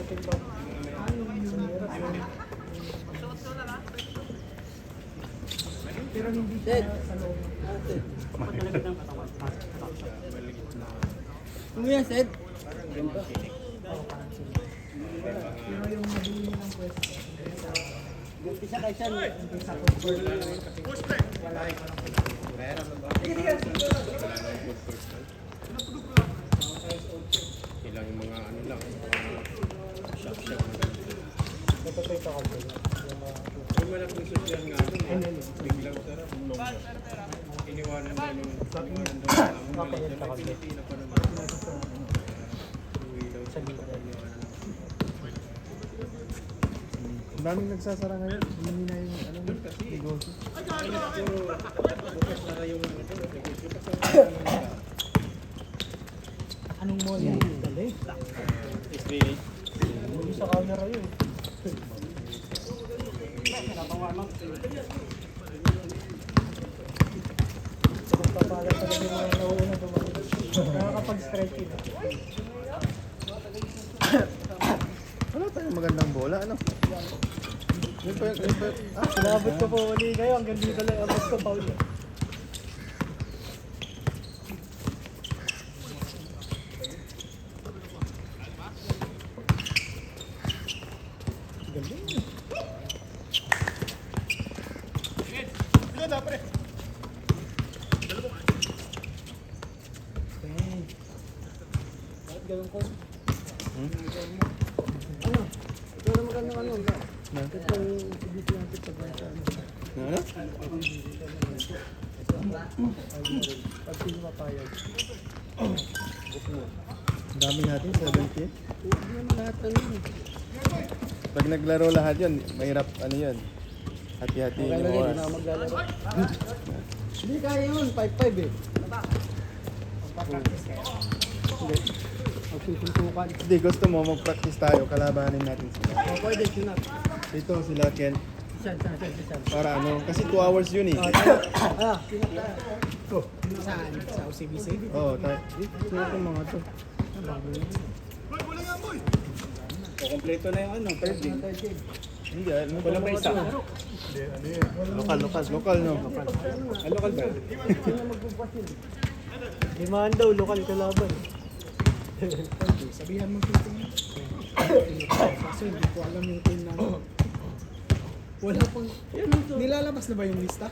Pero hindi siya sa loob. Ano yan, Sed? Pero yung mabili ng pwesto, Umpisa kay Sean. sa football, wala rin palang Ilang yung mga ano lang. Shop-shop. Napapita ka doon. Kung wala kong social nga doon, biglang sarap. Iniwanan doon yung iniwanan doon. May Pilipino pa naman. Uwi daw sa Ang daming nagsasara ngayon. Hindi na yung ano, negosyo. bukas na yung negosyo. Anong mall yan? Dali. SBA. Hindi sa camera yun. Magpapalat talaga yung mga nauuna dumating. Nakakapag-stretching. Wala tayong magandang bola, ano? Yun pa yun, Sinabot ko po uli kayo. Hanggang dito lang abot ko pa uli. Bakit ganun ko? Ano? Ito na magandang ano? Ito yung ibigay natin sa bansa. ano? Pag sino mapayag. Ang dami natin, 70. Hindi naman lahat ano yun. Pag naglaro lahat yun, mahirap ano yun. Hati-hati Okay yung lang yun, hindi oras. na ako maglalaro. Hindi kaya yun, 5-5 eh. Hindi. Magsusuntukan. Hindi, gusto mo mag-practice tayo, kalabanin natin sila. O, pwede, yun na. Ito sila, Ken. Saan. Para ano, kasi 2 hours yun eh. Saan? Sa OCBC? Oo, tayo. Ito yung mga to. Kompleto na yung ano, third game. Hindi, ano Wala pa isa. Lokal, no? Ano ka ba? Limahan daw, lokal kalaban. Sabihan mo yung team. Kaso hindi ko alam yung team namin. Wala pang... Nilalabas na ba yung lista?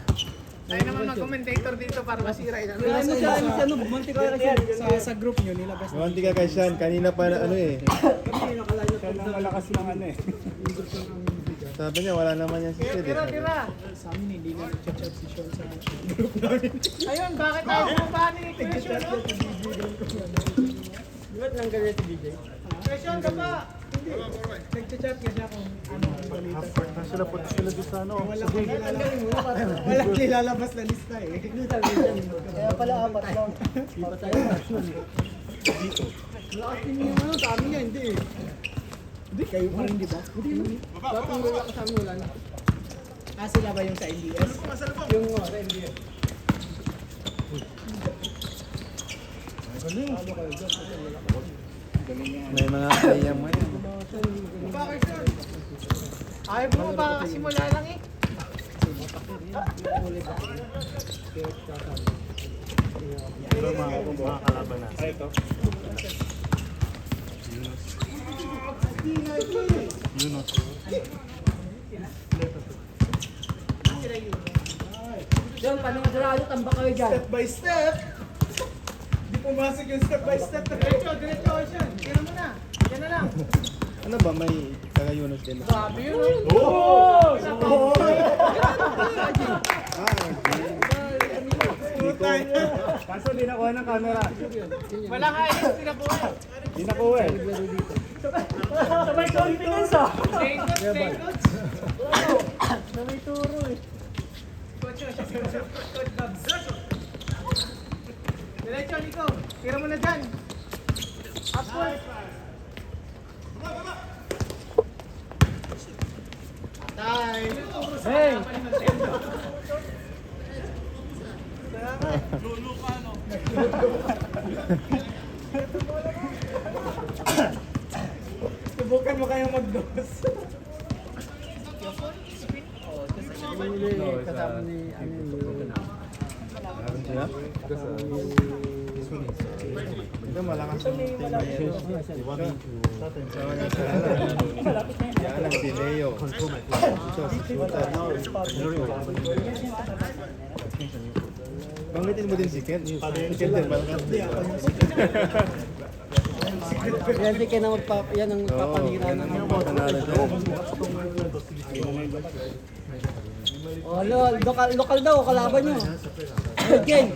Tayo naman mag-commentator dito para masira yun. Kaya mo siya, ano, bumanti ka yan. Sa group nyo, nilabas na. Mawanti ka kay Sean, kanina pa na ano eh. Kailangan malakas lang ano eh. Sabi niya, wala naman yan si Sid. Tira. Sa amin, hindi na nag-chat si Sean sa group namin. Ayun, bakit tayo bumaba ni Question? Ba't nang ganyan si DJ? Question ka pa. Nag-chat kasi ako ano ang balita sa... Sila po sila doon sa ano. Walang nilalabas na lista eh. Kaya pala apat lang. Iba tayo. Lakas din yung ano, sa amin yan, hindi eh. Hindi, kayo pa rin, di ba? Hindi naman. Dapat yung wala ka sa amin, wala na. Sila ba yung sa NDS? Yung sa NBA. May mga kaya mo yan. Ayaw mo ba simula lang eh? Pero mga kalaban na. Ito. Yunus. John, paano nga sarado? Tambak kayo dyan. Step by step. Hindi pumasok yung step by step. Diretso siya. Tira mo na. Yan na lang. Ano ba, may taga Yunus din? Grabe yun. Kaso di nakuha ng camera. Walang ayos, pinakuha. Di nakuha eh. Sabay confidence ah. Stay good. Sabay turo eh. Coach, siya si Coach Dubs. Diretso, Nico. Tira mo na dyan. Upward. Time. Hey! Subukan mo kayong mag-dos. Hindi, kasama ni, ano yun. Meron siya? Ito malakas yung team na yan. Sama niya sa yan ang si Leo. Ito, si Shooter. Banggitin mo din si Kent. Si Kent din malakas. Yan din kayo na yan ang papanira ng Panalo siya. Oh, lokal daw, kalaban nyo. Again.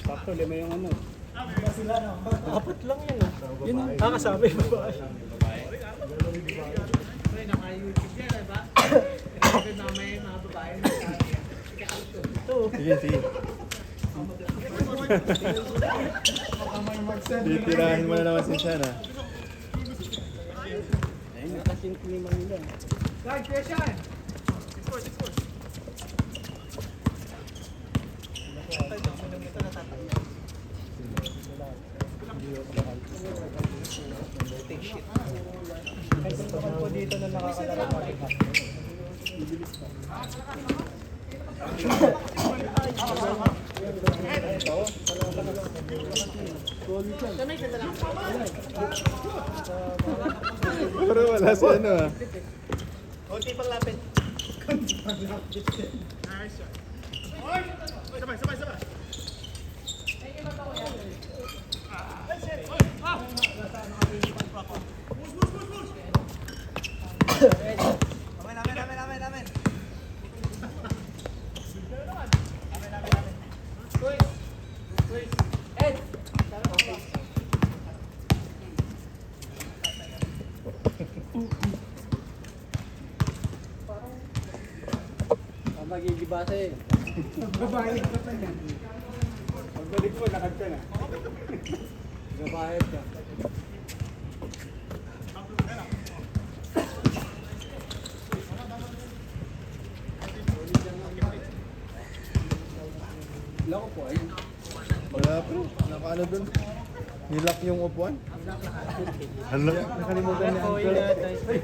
Sakto, lima yung ano. Apat lang yan ah. Yun ang kakasabi mo ba? Sige, sige. Titirahin mo na naman si Sean ah. Ayun, nakasink ni Manila. Guard, question! Dito na nakakatalaga. Pero wala si ano ah. Konti pang lapit. Magigibase. Babae ka pa yan. Pagbalik mo, lakad ka na. Gabayad ka. Wala ko po ayun. Wala pa. Nakaano dun? Nilak yung upuan. Hala. Nakalimutan niya.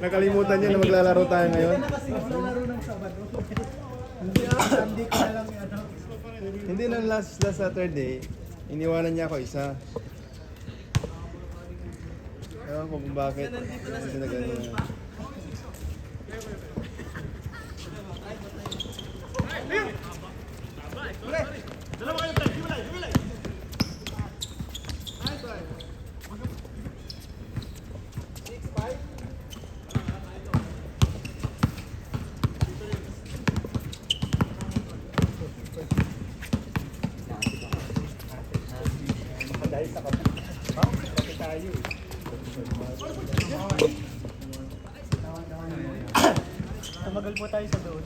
Nakalimutan niya na maglalaro tayo ngayon. Kasi maglalaro ng Sabado. Hindi ko na lang yan. Hindi nang last Saturday, iniwanan niya ako isa. Ewan ko kung bakit. Kasi na gano'n. Dahil sa kapit. Kapit tayo eh. Tumagal po tayo sa doon.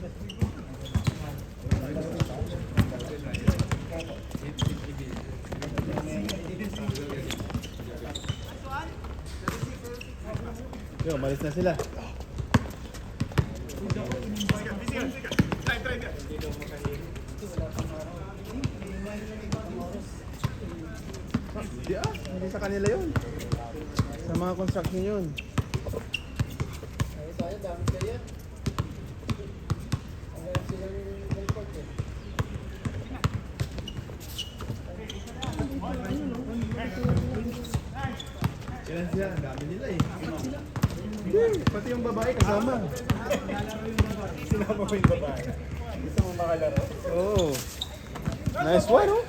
Yo, malis na sila. Hindi sa kanila yun. Sa mga construction yun. Ayun tayo, dami kayo. Hanggang sila yung report eh. Kailan sila? Ang dami nila eh. Hindi, pati yung babae kasama. Sinama mo yung babae. Gusto mo makalaro? Oo. Nice one, oh.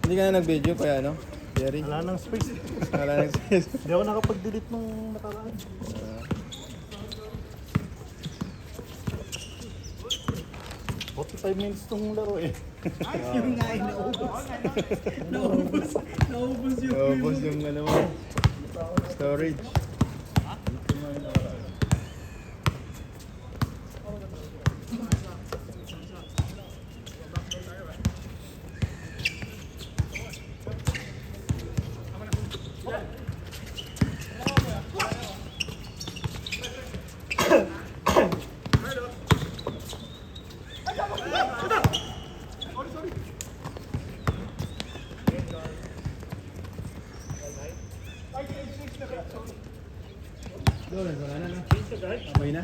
Hindi ka na nag-video kaya ano? Jerry? Wala nang space. Wala nang space. Hindi ako nakapag-delete nung nakaraan. 45 minutes tong laro eh. Yung nga naubos. Naubos yung Ubus yung ano mo. Storage. Lawrence, wala na, no? Amoy na?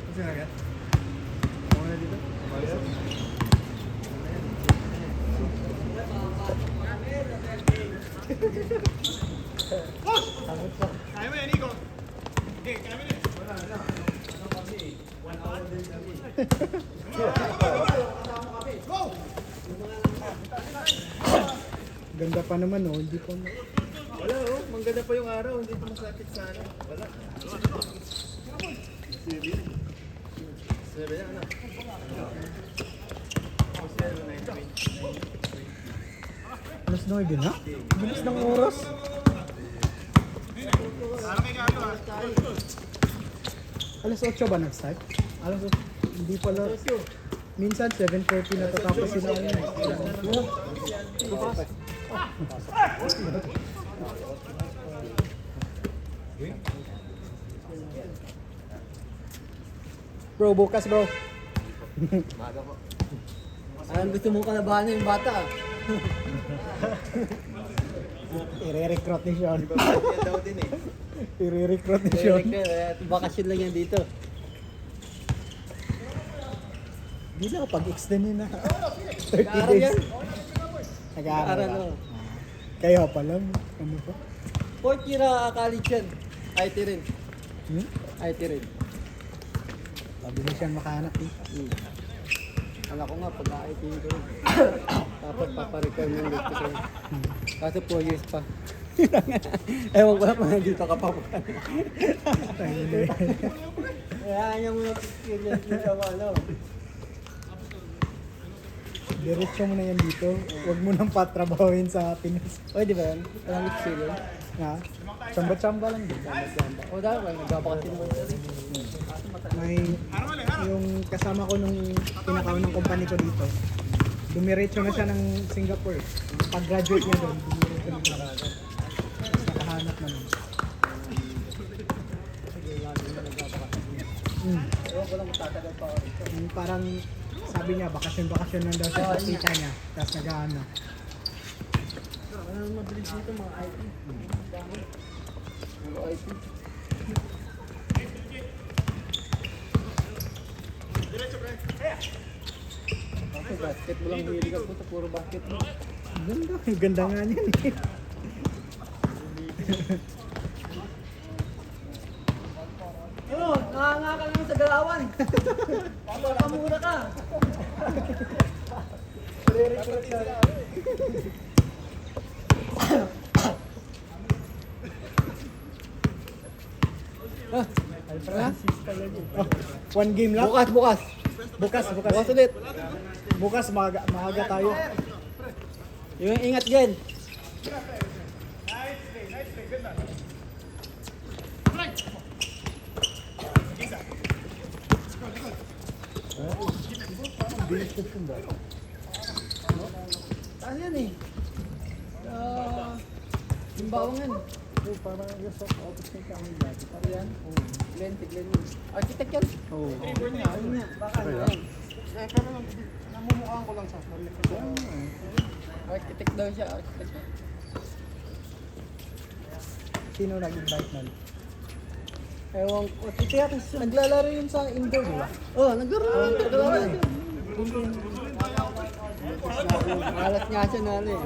Kasi nga yan? Ako na dito? Mario? Ganda pa naman oh, hindi pa. Wala oh, mangganda pa yung araw, hindi pa masakit sa ano. Wala. Sebe yan, ano? Alas 9 na? Bilis ng oras. Alas 8 ba nag-start? Alas 8. Hindi pala. Minsan 7:40 natatapos sila. Bro, bukas bro. Anong gusto mong kalabahan yung bata? I-recruit ni Sean. Yan daw din eh. I-recruit ni Sean. Bakasyon lang yan dito. Hindi na pag-extend nyo na. 30 Nag-aaral days. yan? Nag-aaral Nag-aaral, ba? oh. Kaya pa lang. Ano pa? Fourth year college yan. IT rin. IT rin. Mabilis siyang makahanap eh. Alam ko nga, pag-IT ko rin. Dapat paparequirement dito sa'yo. Kaso 4 years pa. Ewan ko lang kung nandito ka pa. Kaya niya muna experience nyo sa ano. Diretso mo na yan dito. Huwag mo nang patrabahoin sa Pinas. Pwede ba yan? Walang experience. Ha? Tsamba-tsamba lang din. O dahil ba, nagpapakasin mo rin. May yung kasama ko nung pinakaw ng company ko dito. Dumiretso na siya ng Singapore. Pag-graduate niya doon, dumiretso na siya. Tapos nakahanap na nun. Ewan ko lang matatagal pa ako rito. Yung parang sabi niya, bakasyon-bakasyon lang daw siya sa tita niya. Tapos nag-ano. Ano mabilis dito mga IT? Puro IT. Okay, basketball lang hilig ako sa puro basketball. Ganda. Ganda nga niyan eh. Ano? Nanganga ka naman sa galawan. Papakamura ka. One game lang? Bukas, bukas. Bukas. Bukas ulit. Bukas, maaga tayo. Yung ingat din. Ano yan eh? Yung bawangan. Parang yung soft office ng kami dati. Ano yan? Glenn. Architect yan. Oo. Ano yan? Baka ano yan? Pero namumukhaan ko lang sa Architect daw siya. Architect. Sino nag-invite nun? Ewan ko. Naglalaro yun sa indoor, di ba? Oh, naglaro na. Naglaro na. Alas nga siya na ano eh.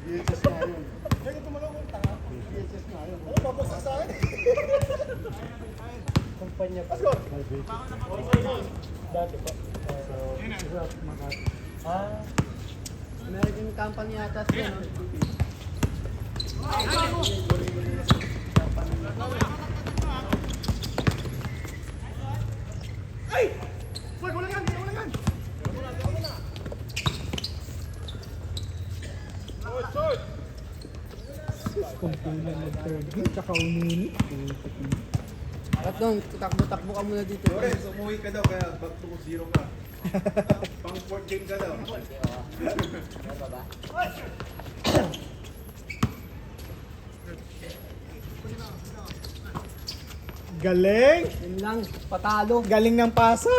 VHS na yun. Kumpanya pa. Dati pa. American company yata siya. No? Kumpanya nag-third game, tsaka umini. At nung takbo-takbo ka muna dito. Lawrence, umuwi ka daw kaya back to 0 ka. Pang 4 game ka daw. Galing! Yun lang, patalo. Galing ng pasa!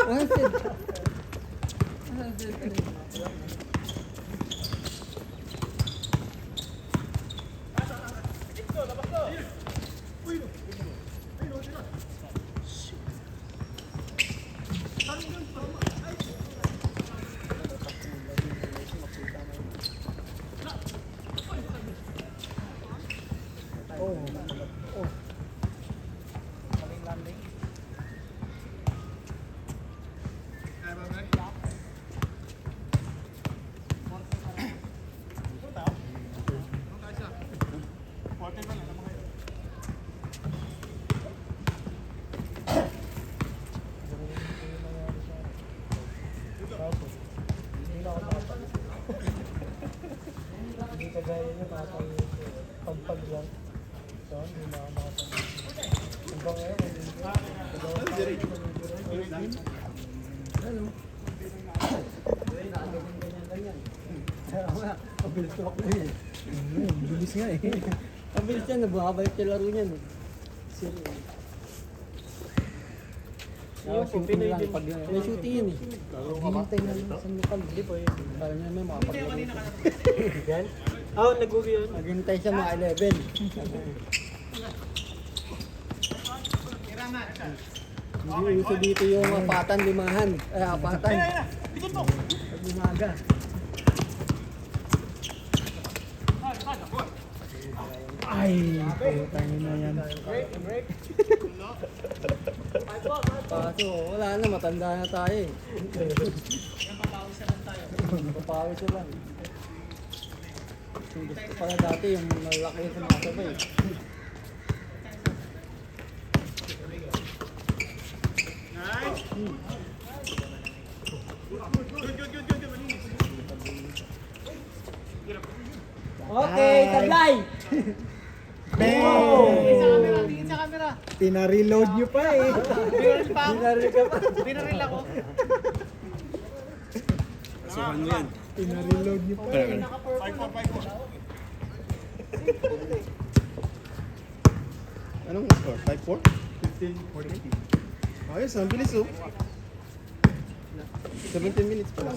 Hindi kagaya niya pagpag lang. So, hindi na ako makapag. Hanggang ngayon, Pabilis ko ako yun. Bilis nga eh. Pabilis yan, nababalik yung laro niyan. Seryo. Yung Shooting Pinoy lang din. pag may shooting yun eh. Hihintay na lang sa lokal. Hindi po yun. Kaya niya may makapaglaro. Yan? Oo, nag-uwi yun. Naghintay siya mga 11. Hindi uso dito yung apatan, limahan. Apatan. Pag umaga. Ay, putang na yan. Kaso wala na, matanda na tayo eh. Papawis na lang. Yung gusto pala dati yung malaki yung sumasabay. Okay, tablay! Pina-reload nyo pa eh. Binaril ka pa. Pina-reload nyo pa eh. Anong score? 5-4? 15-14. Ayos, ang bilis oh. 17 minutes pa lang.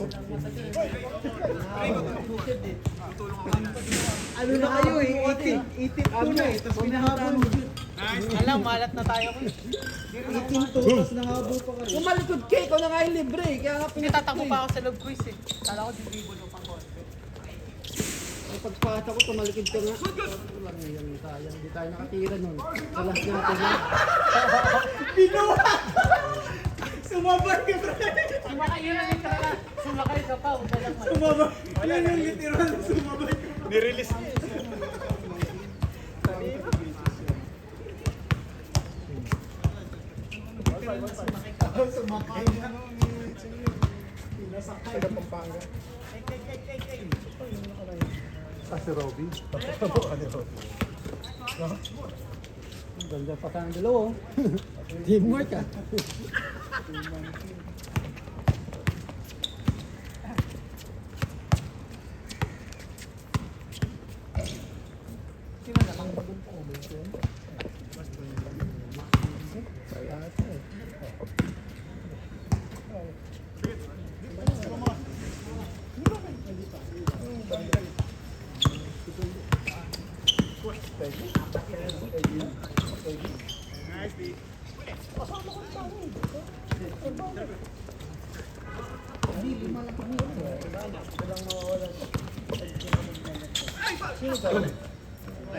Ano na kayo eh? 18 to na eh. Tapos pinahabol mo. Alam, malat na tayo ko. 18 to, tapos nahabol pa kayo. Kung malikod ka, ikaw na nga yung libre. Kaya nga Tatakbo pa ako sa love quiz eh. Kala ko dribble mo pang konti. Ang pagpasa ko, tumalikod ka nga. Wala nga yan, sayang. Hindi tayo nakatira nun. Sa last natin na. Sumabay ka bro. Sumakay yun ang literal. Sumakay ka pa. Walang mali. Sumabay. Yan yung literal. Sumabay ka. Nirelease. Sumakay na. Pinasakay. Taga Pampanga. Si Robby. Ganda pa sa ang dalawa. oh. Teamwork ah.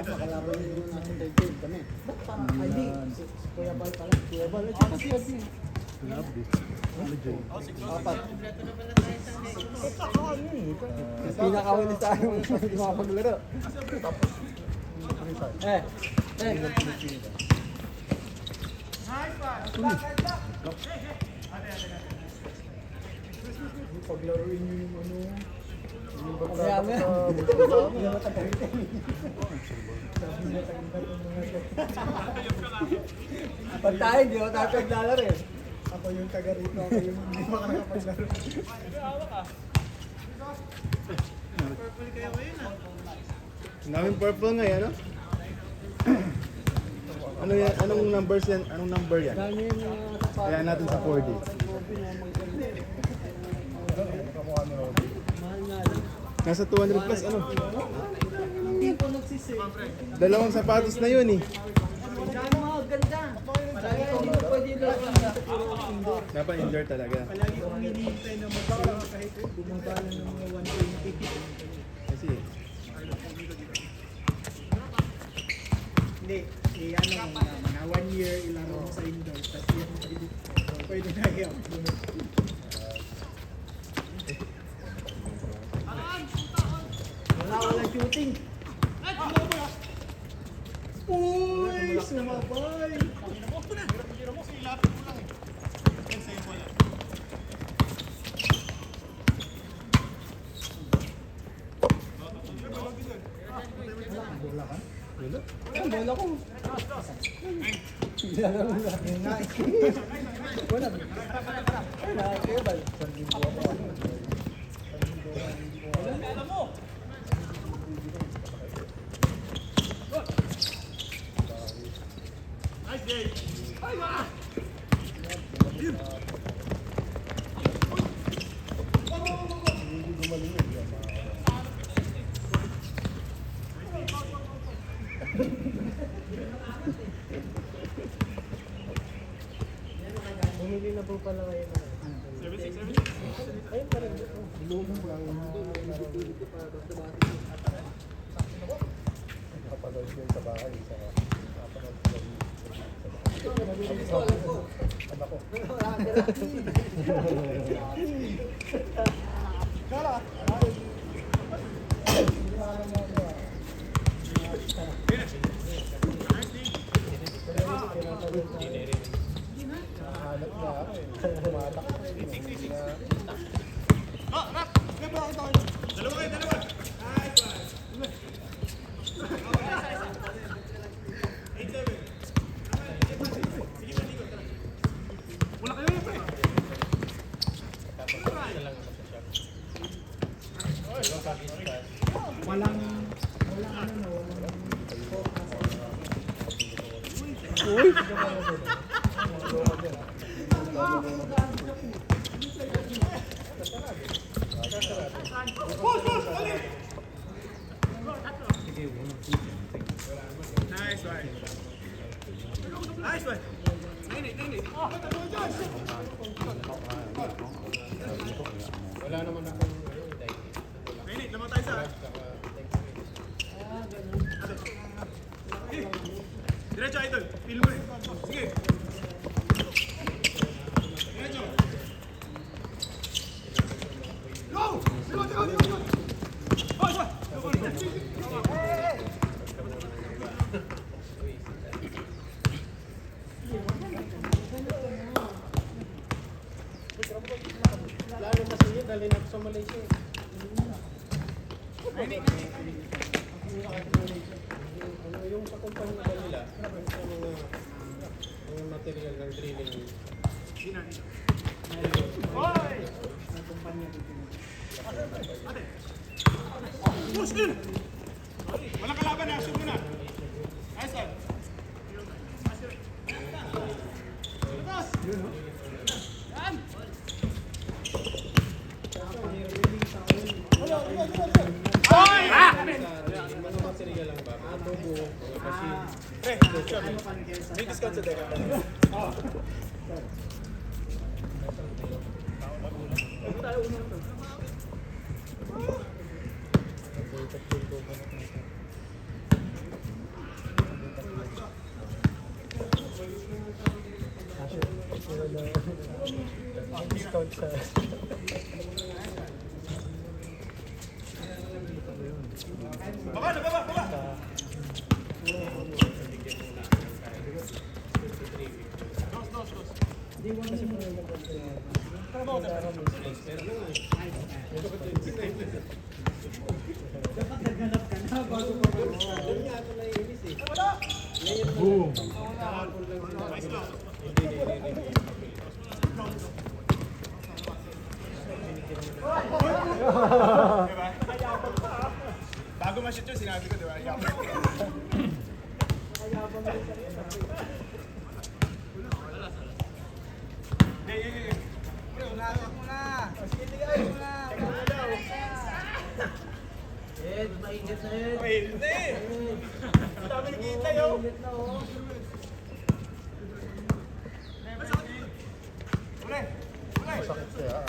Kalaban yung nasa third kami. Ay di, si Kuya Bal pala. Kuya Bal at saka si Adi. Apat. Pinakawin sa akin yung mga paglaro. Paglaruin nyo yung ano. Kaya mo yan. Pag tayo, hindi ako tayo paglalaro eh. Ako yung taga rito. Ako yung hindi makakapaglaro. Ang daming purple ngayon, ano? Ano yan? Anong numbers yan? Anong number yan? Dami yung mga sapatos. Kaya natin sa 4D. Mahal nga lang. Nasa 200 plus ano? Hindi po nagsisave. Dalawang sapatos na yun eh. Dami mga ganda. Kaya hindi mo pwede lang indoor. Dapat indoor talaga. Palagi kong hinihintay na mag-sale kahit bumaba lang ng mga 120. Kasi Hindi, ano mo na, mga 1 year ilaro mo sa indoor, tapos yan pwede na yan. Wala shooting. Uy! Sumabay! Ang bola ko. Nilalaro na. Yun nga eh. Wala. Nakakibal. Bumili na po pala kayo na. Walang ano no, walang Wala naman akong Diretso idol, feel mo eh. Sige. Diretso. Go! Go, go, go, go! Oh, lalo kasi yun, dali na sa Malaysia. Yung sa kumpanya na nila, yung material ng drilling. push in! Walang kalaban na, shoot mo na. Nice one. Ano material lang ba? Adobo, machine. May discount sa Deca. discount sa Baba na, baba, baba! Bago ma-shoot yun, sinabi ko, di ba? Masakit siya.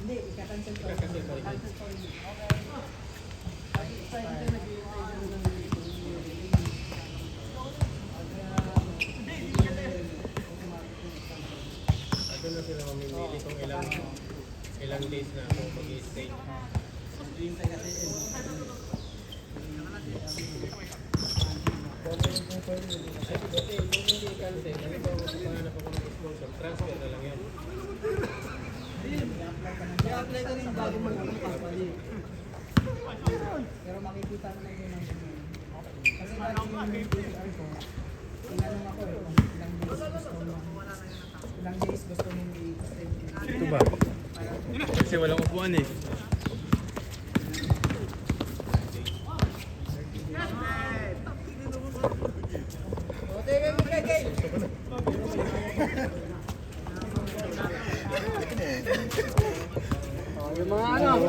Hindi, ika-cancel ko. Cancel ko yun. Doon na sila mamimili kung ilang days na ako mag-i-stay. Kung hindi cancel, ano ba magpahanap ako ng sponsor? Transfer na lang yan. I-apply ka rin bago mag-company. Pero makikita naman yun ang kasi dati yung PCR ko, tinanong ako kung ilang days gusto mong i-extend. Ito ba? Kasi walang upuan eh. Yung mga ano,